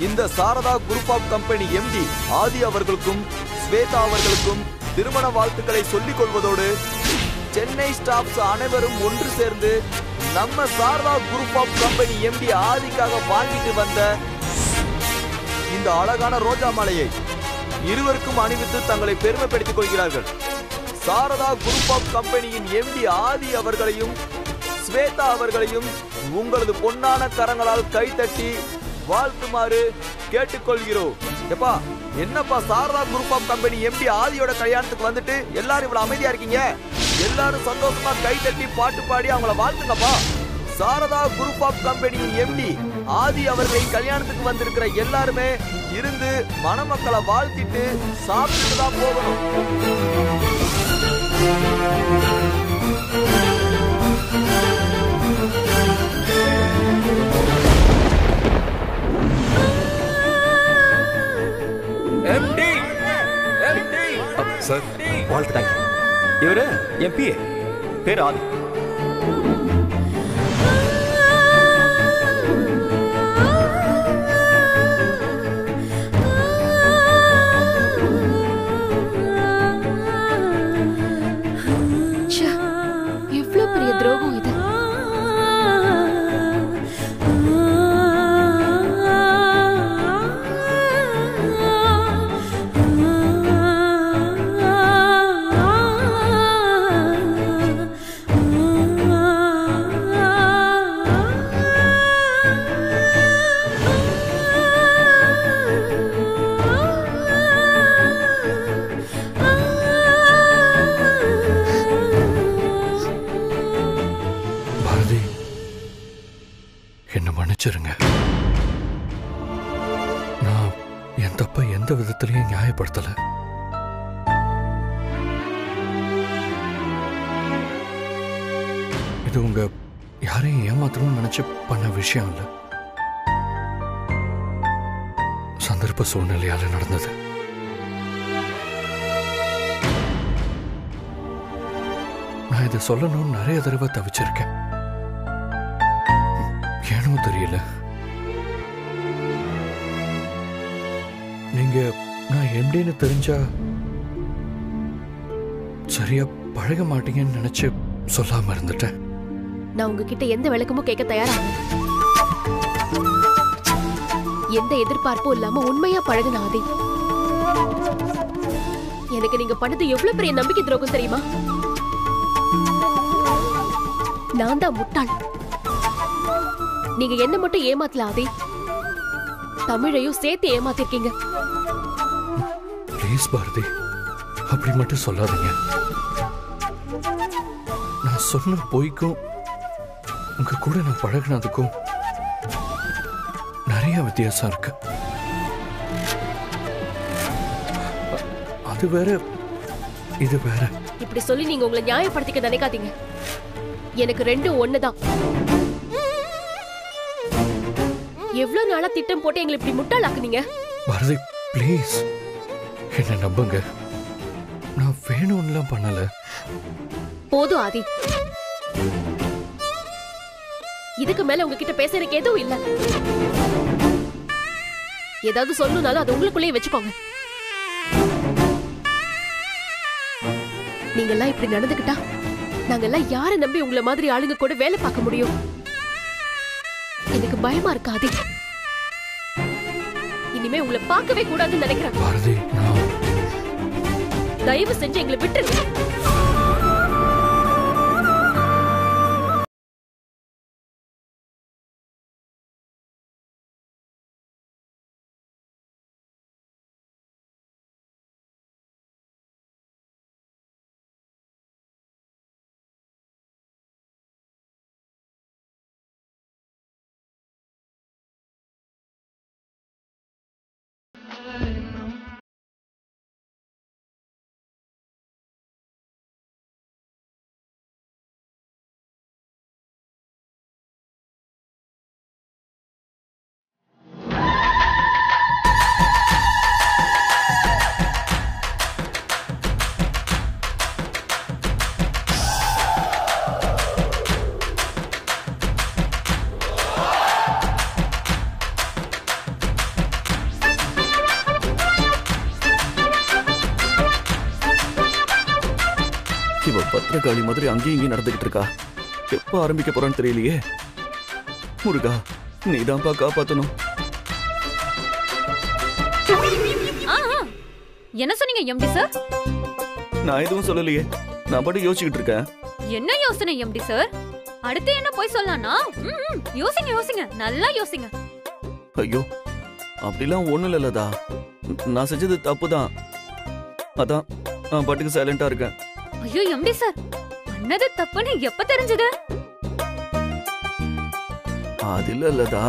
இந்த Saradha group of company MD Aadhi அவர்களுக்கும் ஸ்வேதா அவர்களுக்கும் திருமண வாழ்த்துக்களை சொல்லிக் கொள்வதோடு சென்னை ஸ்டாஃப்ஸ் அனைவரும் ஒன்று சேர்ந்து நம்ம Saradha group of company MD ஆதிக்காக வாங்கிட்டு வந்த இந்த அழகான ரோஜா மாலையை இருவருக்கும் அணிவித்து தங்களை பெருமைப்படுத்திக் கொள்கிறார்கள். சாரதா குரூப் ஆஃப் கம்பெனியின் எம்டி ஆதி அவர்களையும் ஸ்வேதா அவர்களையும் உங்களது பொன்னான கரங்களால் கைத்தட்டி வாழ்த்துமாறு கேட்டுக்கொள்கிறோம். எப்பா என்னப்பா Saradha group of company MD ஆதியோட கல்யாணத்துக்கு வந்துட்டு எல்லாரும் இவ்வளவு அமைதியா இருக்கீங்க? எல்லாரும் சந்தோஷமா கை தட்டி பாட்டு பாடி அவங்கள வாழ்த்துங்கப்பா. சாரதா குரூப் ஆஃப் கம்பெனியின் எம்டி ஆதி அவர்களின் கல்யாணத்துக்கு வந்திருக்கிற எல்லாருமே இருந்து மணமக்களை வாழ்த்திட்டு சாப்பிட்டு தான் போகணும். சார் வாழ்த்து தேங்க்யூ. இவரு எம்பி பேர் ஆதி. எவ்வளவு பெரிய துரோகம் இது. என்ன மன்னிச்சிருங்க. நான் என் தப்ப எந்த விதத்திலையும் நியாயப்படுத்தல. இது உங்க யாரையும் ஏமாத்தணும்னு நினைச்சு பண்ண விஷயம் இல்ல. சந்தர்ப்ப சூழ்நிலையால நடந்தது. நான் இதை சொல்லணும்னு நிறைய தடவை தவிச்சிருக்கேன். ஏனோ தெரியல. நீங்க நான் எம்டின்னு தெரிஞ்சா சரியா பழக மாட்டீங்கன்னு நினைச்சு சொல்லாம இருந்துட்டேன். நான் உங்ககிட்ட எந்த விளக்கமும் கேட்க தயாரா எந்த எதிர்பார்ப்பும் இல்லாம உண்மையா பழகுன ஆதி. எனக்கு நீங்க பண்ணது எவ்வளவு பெரிய நம்பிக்கை துரோகம் தெரியுமா? நான் தான் முட்டாள். நீங்க என்ன மட்டும் ஏமாத்தல ஆதி, தமிழையும் சேர்த்து ஏமாத்திருக்கீங்க. ப்ளீஸ் பாரதி, அப்படி மட்டும் சொல்லாதீங்க. நான் சொன்ன பொய்க்கும் உங்க கூட நான் பழகினதுக்கும் நிறைய வித்தியாசம் இருக்கு. அது வேற இது வேற. இப்படி சொல்லி நீங்க உங்களை நியாயப்படுத்திக்க நினைக்காதீங்க. எனக்கு ரெண்டும் ஒண்ணுதான். எவ்வளவு நாளா திட்டம் போட்டு எங்களை இப்படி முட்டாளாக்குனீங்க? பாரதி ப்ளீஸ் என்ன நம்புங்க. நான் வேணும்லாம் பண்ணல. போதும் ஆதி, இதுக்கு மேல உங்ககிட்ட பேச எனக்கு எதுவும் இல்ல. ஏதாவது சொல்லணும்னாலும் அது உங்களுக்குள்ளேயே வச்சுக்கோங்க. நீங்க எல்லாம் இப்படி நடந்துக்கிட்டா நாங்கெல்லாம் யாரை நம்பி உங்களை மாதிரி ஆளுங்க கூட வேலை பார்க்க முடியும்? எனக்கு பயமா இருக்காது. இனிமே உங்களை பார்க்கவே கூடாதுன்னு நினைக்கிறேன். பாரதி தயவு செஞ்சு எங்களை விட்டுருங்க. பத்திரகாளி மாதிரி அங்கேயும் இங்கேயும் நடந்துகிட்டு இருக்கா. எப்ப ஆரம்பிக்க போறான்னு தெரியலையே. முருகா, நீதான்ப்பா காப்பாத்தணும். என்ன சொன்னீங்க எம்டி சார்? நான் எதுவும் சொல்லலையே, நான் பாட்டு யோசிச்சுக்கிட்டு இருக்கேன். என்ன யோசனை எம்டி சார்? அடுத்து என்ன போய் சொல்லலாம்னா? யோசிங்க யோசிங்க, நல்லா யோசிங்க. ஐயோ, அப்படிலாம் ஒண்ணும் இல்லலதா. நான் செஞ்சது தப்புதான். அதான் நான் பாட்டுக்கு சைலண்டா இருக்கேன். ஐயோ எம்டி சார், பண்ணது தப்புன்னு எப்ப தெரிஞ்சது? அது இல்லலதா.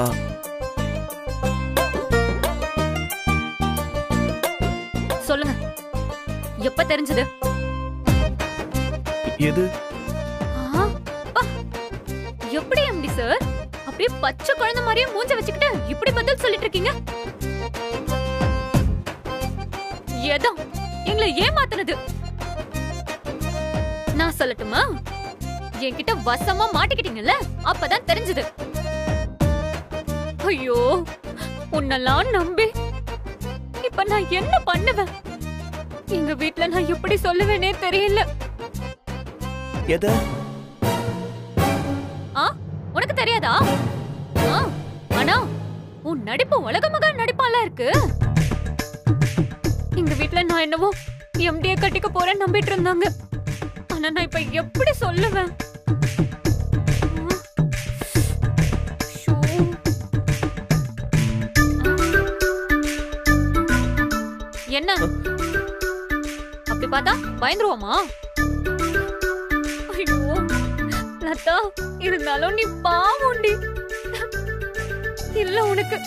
சொல்லுங்க, எப்ப தெரிஞ்சது? எது? எப்படி எம்டி சார் அப்படியே பச்சை குழந்தை மாதிரியே மூஞ்ச வச்சுக்கிட்டு இப்படி பதில் சொல்லிட்டு இருக்கீங்க? ஏதோ எங்களை ஏமாத்துனது. நான் சொல்லட்டுமா? என்கிட்ட வசமா மாட்டிக்கிட்டீங்கல்ல, அப்பதான் தெரிஞ்சது. ஐயோ, உன்னெல்லாம் நம்பி இப்ப நான் என்ன பண்ணுவேன்? எங்க வீட்ல நான் எப்படி சொல்லுவேனே தெரியல. எத? உனக்கு தெரியாதா? ஆனா உன் நடிப்பு உலகமகா நடிப்பாலாம் இருக்கு. எங்க வீட்ல நான் என்னவோ எம்டியை கட்டிக்க போறேன்னு நம்பிட்டு இருந்தாங்க. ஆனா நான் இப்ப எப்படி சொல்லுவேன்? என்ன அப்படி பார்த்தா பயந்துருவோமா? ஐயோ லதா, இருந்தாலும் நீ பாவம்டி. இல்ல உனக்கு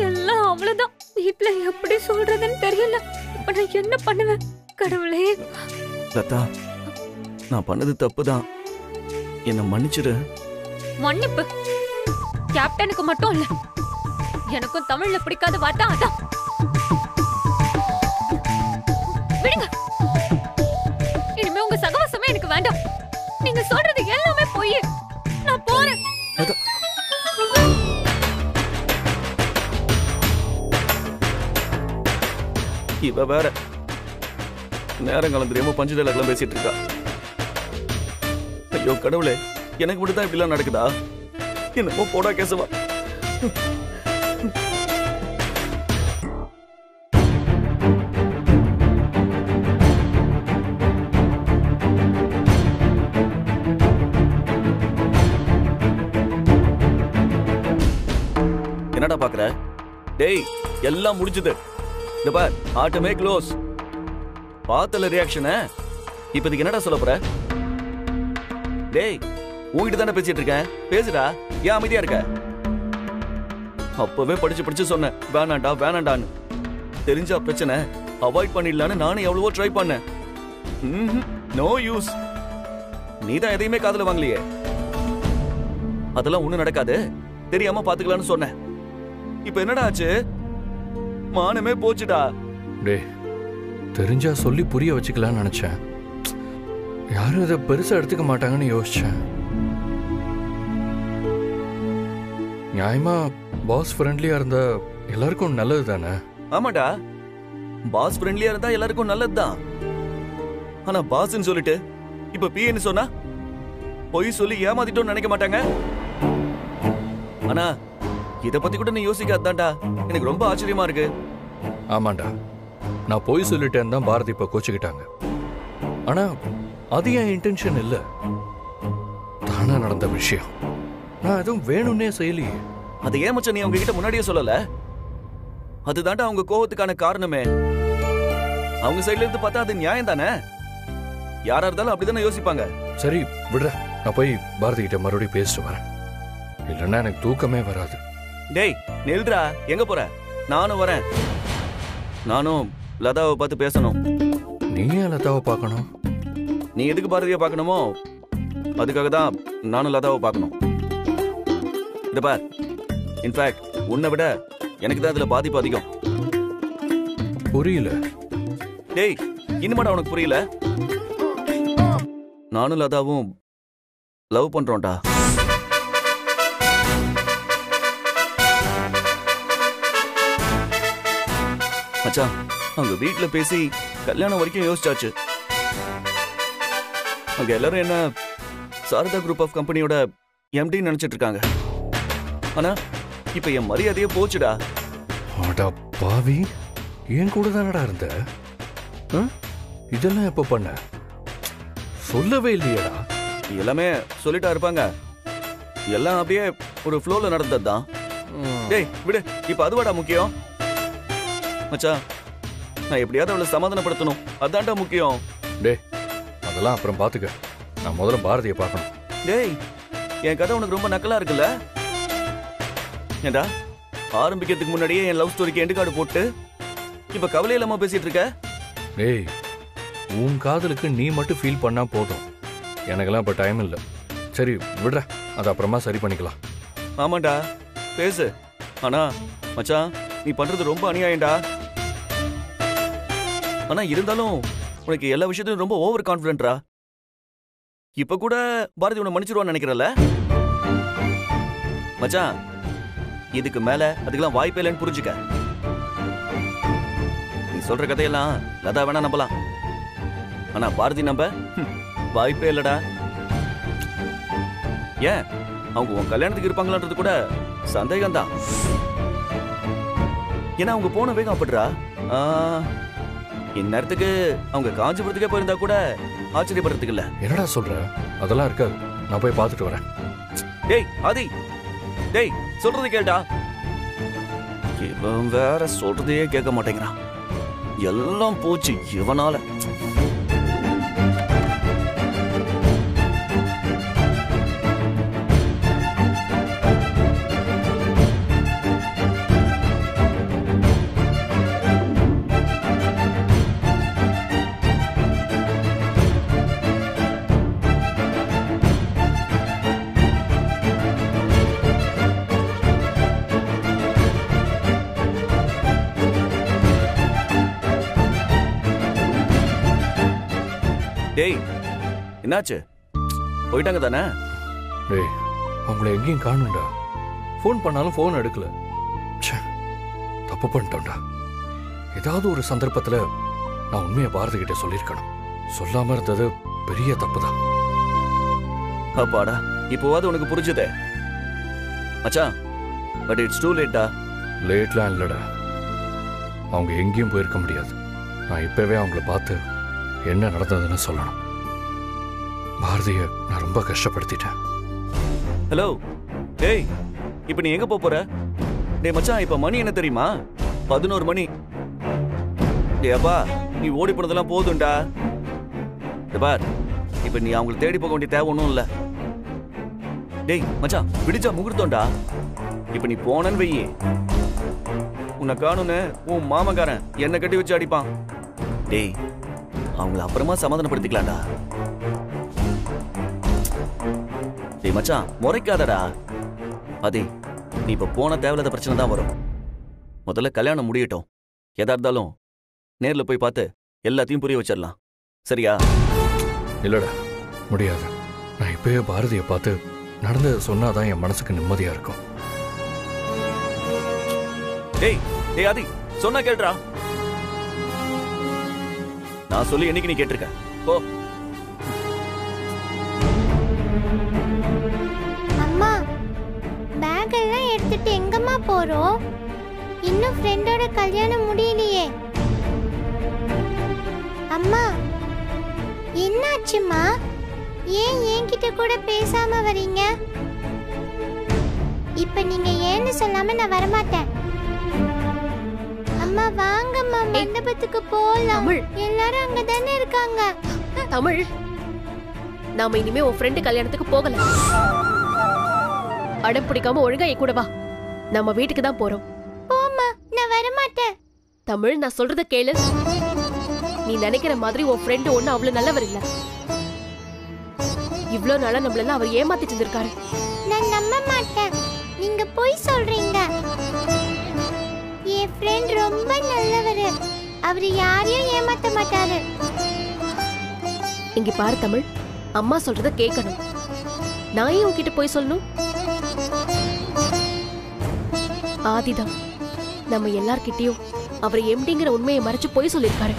எல்லாம் அவ்வளவுதான். வீட்ல எப்படி சொல்றதுன்னு தெரியல. இப்ப நான் என்ன பண்ணுவேன்? கடவுளே. லதா, நான் பண்ணது தப்புதான். என்ன மன்னிச்சிரு. மன்னிப்பு கேப்டனுக்கு மட்டும் இல்ல, எனக்கும் தமிழ்ல பிடிக்காத வார்த்தை அதான். விடுங்க, இனிமே உங்க சகவாசமே எனக்கு வேண்டாம். நீங்க சொல்றது எல்லாமே பொய். நான் போறேன். இவ வேற நேரம் கலந்துரியாம பஞ்சு டைலாக்லாம் பேசிட்டு இருக்கா. ஐயோ கடவுளே, எனக்கு மட்டும் தான் இப்படிலாம் நடக்குதா? என்னமோ போடா கேசவா. என்னடா பாக்குற? டேய், எல்லாம் முடிஞ்சது. இந்த பார், ஆட்டமே க்ளோஸ். பார்த்தல ரியாக்ஷனை. இப்போதைக்கு என்னடா சொல்ல போற? டேய், உன்கிட்ட தானே பேசிட்டு இருக்கேன். பேசுடா, ஏன் அமைதியா இருக்க? அப்பவே படிச்சு சொன்னேன் வேணாண்டா வேணாண்டான்னு. தெரிஞ்சா பிரச்சனை, அவாய்ட் பண்ணிடலான்னு நானும் எவ்வளவோ ட்ரை பண்ணேன். No use. நீதான் எதையுமே காதுல வாங்கலையே. அதெல்லாம் ஒண்ணும் நடக்காது, தெரியாம பாத்துக்கலான்னு சொன்னேன். இப்ப என்னடா ஆச்சு? மானமே போச்சுடா. டேய், தெரிஞ்சா சொல்லி புரிய வச்சுக்கலாம்னு நினைச்சேன். யாரும் இதை பெருசா எடுத்துக்க மாட்டாங்கன்னு யோசிச்சேன். நியாயமா பாஸ் ஃப்ரெண்ட்லியா இருந்தா எல்லாருக்கும் நல்லது தானே? ஆமாடா, பாஸ் ஃப்ரெண்ட்லியா இருந்தா எல்லாருக்கும் நல்லதுதான். ஆனா பாஸ்ன்னு சொல்லிட்டு இப்ப பிஏன்னு சொன்னா பொய் சொல்லி ஏமாத்திட்டோம்னு நினைக்க மாட்டாங்க. ஆனா இத பத்தி கூட நீ யோசிக்காதான்டா. எனக்கு ரொம்ப ஆச்சரியமா இருக்கு. ஆமாண்டா, நான் பொய் சொல்லிட்டேன்னு தான் பாரதி இப்ப கோச்சுக்கிட்டாங்க. ஆனா அது என் இன்டென்ஷன் இல்ல, தானா நடந்த விஷயம். நான் எதுவும் வேணும்னே செய்யலையே. அதை ஏன் மச்சான் நீ அவங்க கிட்ட முன்னாடியே சொல்லல? அதுதான்டா அவங்க கோவத்துக்கான காரணமே. அவங்க சைடுல இருந்து பார்த்தா அது நியாயம் தானே. யாரா இருந்தாலும் அப்படிதானே யோசிப்பாங்க. சரி விடுற, நான் போய் பாரதி கிட்ட மறுபடியும் பேசிட்டு வரேன். இல்லைன்னா எனக்கு தூக்கமே வராது. டேய் நெல்றா, எங்க போற? நானும் வரேன். நானும் லதாவை பார்த்து பேசணும். நீ ஏன் லதாவை பார்க்கணும்? நீ எதுக்கு பாரதியை பார்க்கணுமோ அதுக்காக தான் நானும் லதாவை பார்க்கணும். இத பார், இன்ஃபேக்ட் உன்னை விட எனக்கு தான் இதுல பாதிப்பு அதிகம். புரியல. டேய், இன்னுமாடா உனக்கு புரியல? நானும் லதாவும் லவ் பண்றோம்டா. மச்சான், அவங்க வீட்டுல பேசி கல்யாணம் வரைக்கும் யோசிச்சாச்சு. அங்க எல்லாரும் என்ன சாரதா குரூப் ஆஃப் கம்பெனியோட எம்டி நினைச்சிட்டு இருக்காங்க. ஆனா இப்ப என் மரியாதையே போச்சுடா. அடா பாவி, என் கூட தானடா இருந்த. இதெல்லாம் எப்ப பண்ண? சொல்லவே இல்லையடா. எல்லாமே சொல்லிட்டா இருப்பாங்க. எல்லாம் அப்படியே ஒரு ஃப்ளோல நடந்ததுதான். டேய் விடு, இப்ப அதுவாடா முக்கியம். மச்சான், நான் எப்படியாவது அவளை சமாதானப்படுத்தணும், அதான்டா முக்கியம். டேய் அதெல்லாம் அப்புறம் பாத்துக்க. நான் முதல்ல பாரதியை பார்க்கணும். டேய், என் கதை உனக்கு ரொம்ப நக்கலா இருக்குல்ல? ஏண்டா ஆரம்பிக்கிறதுக்கு முன்னாடியே என் லவ் ஸ்டோரிக்கு எண்டு கார்டு போட்டு இப்ப கவலை இல்லாம பேசிட்டு இருக்க? டேய், உன் காதலுக்கு நீ மட்டும் ஃபீல் பண்ணா போதும். எனக்கெல்லாம் இப்ப டைம் இல்லை. சரி விடுற, அது அப்புறமா சரி பண்ணிக்கலாம். ஆமாண்டா, பேசு. ஆனா மச்சான், நீ பண்றது ரொம்ப அநியாயம்டா. ஆனா இருந்தாலும் உனக்கு எல்லா விஷயத்திலும் ரொம்ப ஓவர் கான்ஃபிடென்ட்ரா. இப்ப கூட பாரதி உன்னை மன்னிச்சிருவான்னு நினைக்கிறல்ல? மச்சான், இதுக்கு மேல அதுக்கெல்லாம் வாய்ப்பே இல்லைன்னு புரிஞ்சுக்க. நீ சொல்ற கதையெல்லாம் லதா வேணா நம்பலாம், ஆனா பாரதி நம்ப வாய்ப்பே இல்லடா. ஏன், அவங்க உன் கல்யாணத்துக்கு இருப்பாங்களான்றது கூட சந்தேகம்தான். ஏன்னா அவங்க போன வேகம் அப்படிடா. இந்நேரத்துக்கு அவங்க காஞ்சிபுரத்துக்கே போயிருந்தா கூட ஆச்சரியப்படுறதுக்கு இல்ல. என்னடா சொல்ற? அதெல்லாம் இருக்காது, நான் போய் பார்த்துட்டு வரேன். டேய் ஆதி, டேய் சொல்றது கேட்டா. இவன் வேற சொல்றதையே கேட்க மாட்டேங்கிறான். எல்லாம் போச்சு இவனால. டேய் என்னாச்சு? போயிட்டாங்க தானே? டேய், அவங்கள எங்கேயும் காணும்டா. ஃபோன் பண்ணாலும் ஃபோன் எடுக்கல. தப்பு பண்ணிட்டோம்டா. ஏதாவது ஒரு சந்தர்ப்பத்துல நான் உண்மையை பாரதி கிட்ட சொல்லியிருக்கணும். சொல்லாம இருந்தது பெரிய தப்புதான். அப்பாடா, இப்போவாது உனக்கு புரிஞ்சுதே மச்சான். பட் இட்ஸ் டூ லேட்டா. லேட்லாம் இல்லடா. அவங்க எங்கேயும் போயிருக்க முடியாது. நான் இப்பவே அவங்கள பார்த்து என்ன நடந்ததுன்னு சொல்லணும். பாரதிய நான் ரொம்ப கஷ்டப்படுத்திட்டேன். ஹலோ, டேய் இப்ப நீ எங்க போற? டேய் மச்சான், இப்ப மணி என்ன தெரியுமா? 11 மணி. டேய் அப்பா, நீ ஓடி போனதெல்லாம் போதும்டா. பார், இப்ப நீ அவங்களை தேடி போக வேண்டிய தேவை ஒன்றும் இல்ல. டேய் மச்சான், விடிச்சா முகூர்த்தம்டா. இப்ப நீ போனன்னு வெயி, உன்னை காணுன்னு உன் மாமக்காரன் என்ன கட்டி வச்சு அடிப்பான். டேய், அவங்கள அப்புறமா சமாதானப்படுத்திக்கலாம்டா. டேய் மச்சான், முறைக்காதடா. அதே, நீ இப்ப போன தேவையில்லாத பிரச்சனை தான் வரும். முதல்ல கல்யாணம் முடியட்டும். எதா இருந்தாலும் நேர்ல போய் பார்த்து எல்லாத்தையும் புரிய வச்சிடலாம். சரியா? இல்லடா, முடியாது. நான் இப்பயே பாரதியை பார்த்து நடந்ததை சொன்னாதான் என் மனசுக்கு நிம்மதியா இருக்கும். டேய் டேய் ஆதி, சொன்னா கேள்றா. நான் சொல்லி என்னைக்கு நீ கேட்டிருக்க? போ. அம்மா, பேக் எல்லாம் எடுத்துட்டு எங்கம்மா போறோம்? இன்னும் ஃப்ரெண்டோட கல்யாணம் முடியலையே. அம்மா, என்னாச்சுமா? ஏன் என்கிட்ட கூட பேசாம வரீங்க? இப்ப நீங்க ஏன்னு சொல்லாம நான் வரமாட்டேன். அம்மா வாங்கம்மா, மண்டபத்துக்கு போலாம். எல்லாரும் அங்க தானே இருக்காங்க. தமிழ், நாம இனிமே உன் ஃப்ரெண்டு கல்யாணத்துக்கு போகல. அடம் பிடிக்காம ஒழுங்கா என் கூட வா. நம்ம வீட்டுக்கு தான் போறோம். போம்மா, நான் வரமாட்டேன். தமிழ், நான் சொல்றத கேளு. நீ நினைக்கிற மாதிரி உன் ஃப்ரெண்டு ஒண்ணு அவ்வளவு நல்லவர் இல்ல. இவ்ளோ நாளா நம்மளெல்லாம் அவர் ஏமாத்திட்டு இருந்திருக்காரு. நான் நம்ப மாட்டேன். நீங்க போய் சொல்றீங்க. என் ஃப்ரெண்ட் ரொம்ப நல்லவரு. அவர் யாரையும் ஏமாத்த மாட்டாரு. இங்க பாரு தமிழ், அம்மா சொல்றத கேட்கணும். நான் ஏன் உன்கிட்ட போய் சொல்லணும்? ஆதிதான் நம்ம எல்லார்கிட்டயும் அவர் எம்டிங்கிற உண்மையை மறைச்சு பொய் சொல்லிருக்காரு.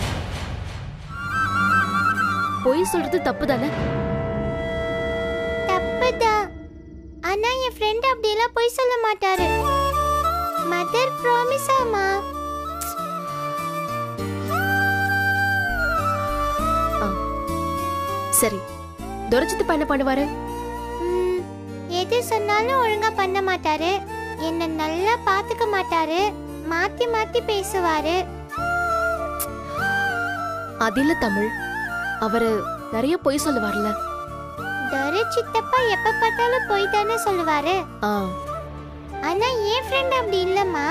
பொய் சொல்றது தப்பு தானே? ஆனா என் ஃப்ரெண்ட் அப்படியெல்லாம் போய் சொல்ல மாட்டாரு. மதர் ப்ராமிஸ் அம்மா. சரி, துரைச்சித்து என்ன பண்ணுவாரு? எது சொன்னாலும் ஒழுங்கா பண்ண மாட்டாரு. என்ன நல்லா பாத்துக்க மாட்டாரு. மாத்தி மாத்தி பேசுவாரு. அதில்ல தமிழ், அவரு நிறைய பொய் சொல்லுவார்ல. துரை சித்தப்பா எப்ப பார்த்தாலும் பொய் தானே சொல்லுவாரு. ஆனா என் ஃப்ரெண்ட் அப்படி இல்லம்மா.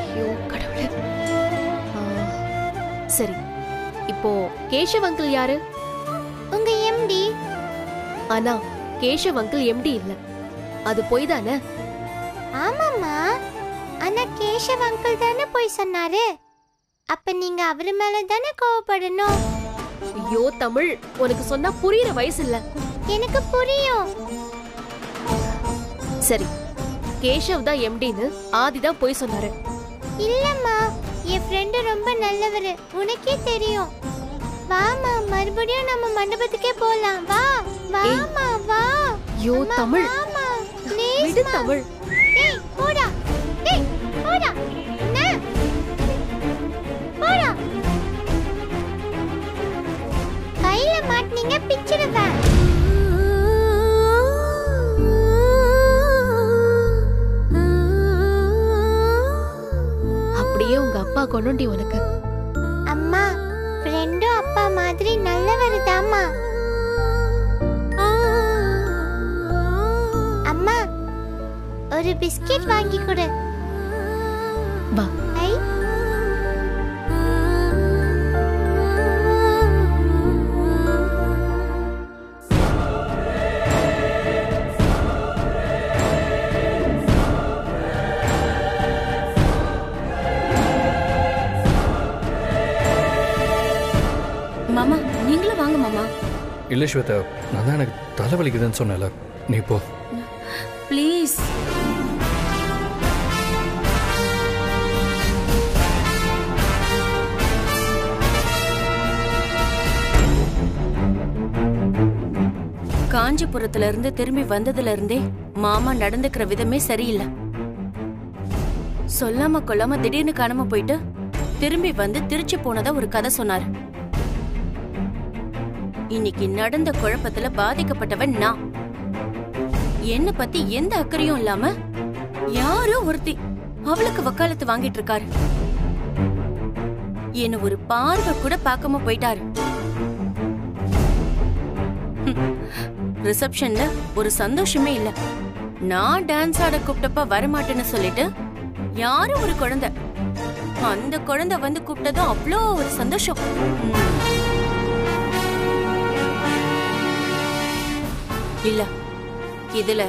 ஐயோ கடவுளே. சரி, இப்போ கேஷவ் அங்கிள் யாரு? உங்க எம்டி. ஆனா கேஷவ் அங்கிள் எம்டி இல்ல, அது பொய் தானே? ஆமாம்மா, ஆனா கேஷவ் அங்கிள் தானே பொய் சொன்னாரு. அப்ப நீங்க அவரு மேல தானே கோவப்படணும். ஐயோ தமிழ், உனக்கு சொன்னா புரியுற வயசு இல்ல. எனக்கு புரியும். சரி, கேஷவ் தான் எம்டின்னு ஆதி தான் பொய் சொன்னாரு. இல்லம்மா, என் ஃப்ரெண்டு ரொம்ப நல்லவரு, உனக்கே தெரியும். வாமா, மறுபடியும் நம்ம மண்டபத்துக்கே போலாம். வா வாமா வா. ஐயோ தமிழ், வாமா ப்ளீஸ். விடு தமிழ். டேய் போடா, டேய் போடா, என்ன போடா. கையில மாட்டினீங்க பிச்சிடுவேன். அப்படியே உங்க அப்பா கொண்டுண்டி உனக்கு. அம்மா, ஃப்ரெண்டும் அப்பா மாதிரி நல்லவரு தாம்மா. அம்மா, ஒரு பிஸ்கட் வாங்கி கொடு. வா. ஐ மாமா, நீங்களும் வாங்க மாமா. இல்ல ஸ்வேதா, நான் தான் எனக்கு தலைவலிக்குதுன்னு சொன்னேன்ல, நீ போ ப்ளீஸ். காஞ்சிபுரத்துல இருந்து திரும்பி வந்ததுல இருந்தே மாமா நடந்துக்கிற விதமே சரியில்லை. சொல்லாம கொள்ளாம திடீர்னு காணாம போயிட்டு திரும்பி வந்து திருச்சி போனதா ஒரு கதை சொன்னாரு. இன்னைக்கு நடந்த குழப்பத்துல பாதிக்கப்பட்டவன் நான். என்ன பத்தி எந்த அக்கறையும் இல்லாம யாரோ ஒருத்தி அவளுக்கு வக்காலத்து வாங்கிட்டு இருக்காரு. என்ன ஒரு பார்வை கூட பார்க்காம போயிட்டாரு. ரிசப்ஷன்ல ஒரு சந்தோஷமே இல்ல. நான் டான்ஸ் ஆட கூப்பிட்டப்ப வரமாட்டேன்னு சொல்லிட்டு யாரும் ஒரு குழந்தை, அந்த குழந்தை வந்து கூப்பிட்டதும் அவ்வளோ ஒரு சந்தோஷம். இல்ல, இதுல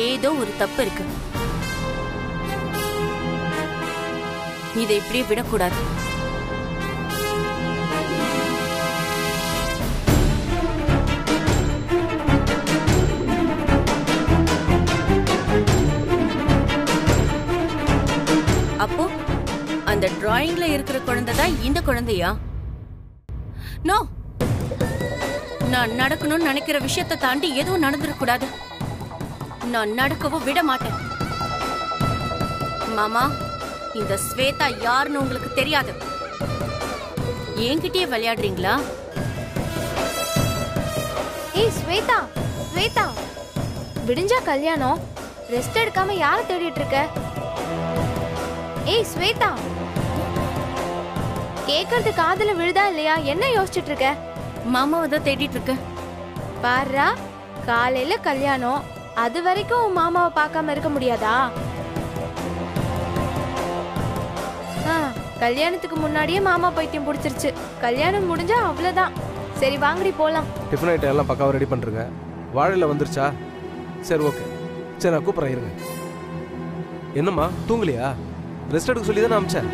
ஏதோ ஒரு தப்பு இருக்கு. இதை இப்படியே விடக்கூடாது. அப்போ அந்த டிராயிங்ல இருக்கிற குழந்தை தான் இந்த குழந்தையா? நோ, நான் நடக்கணும்னு நினைக்கிற விஷயத்தை தாண்டி எதுவும் நடந்துடக்கூடாது. நான் நடக்கவும் விட மாட்டேன். மாமா, இந்த ஸ்வேதா யாருன்னு உங்களுக்கு தெரியாது. என்கிட்டயே விளையாடுறீங்களா? ஏய் ஸ்வேதா, ஸ்வேதா, விடிஞ்சா கல்யாணம், ரெஸ்ட் எடுக்காம யாரை தேடிட்டு இருக்க? ஏய் ஸ்வேதா, கேக்குறது காதுல விழுதா இல்லையா? என்ன யோசிச்சுட்டு இருக்க? மாமாவை தான் தேடிட்டு இருக்க. பாருடா, காலையில கல்யாணம், அது வரைக்கும் உன் மாமாவை பார்க்காம இருக்க முடியாதா? கல்யாணத்துக்கு முன்னாடியே மாமா பைத்தியம் பிடிச்சிருச்சு. கல்யாணம் முடிஞ்சா அவ்வளவுதான். சரி வாங்கடி போலாம். டிஃபன் ஐட்டம் எல்லாம் பக்காவா ரெடி பண்றீங்க. வாழையில வந்துருச்சா? சரி ஓகே, சரி நான் கூப்பிட்றேன், இருங்க. என்னம்மா தூங்கலையா? ரெஸ்ட் எடுக்க சொல்லி தானே அமிச்சேன்.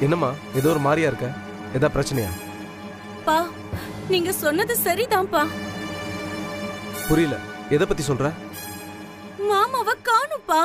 என்னம்மா ஏதோ ஒரு மாதிரியா இருக்க? ஏதா பிரச்சனையா? பா, நீங்க சொன்னது சரிதான்ப்பா. புரியல, எதை பத்தி சொல்ற? மாமாவை காணும்பா.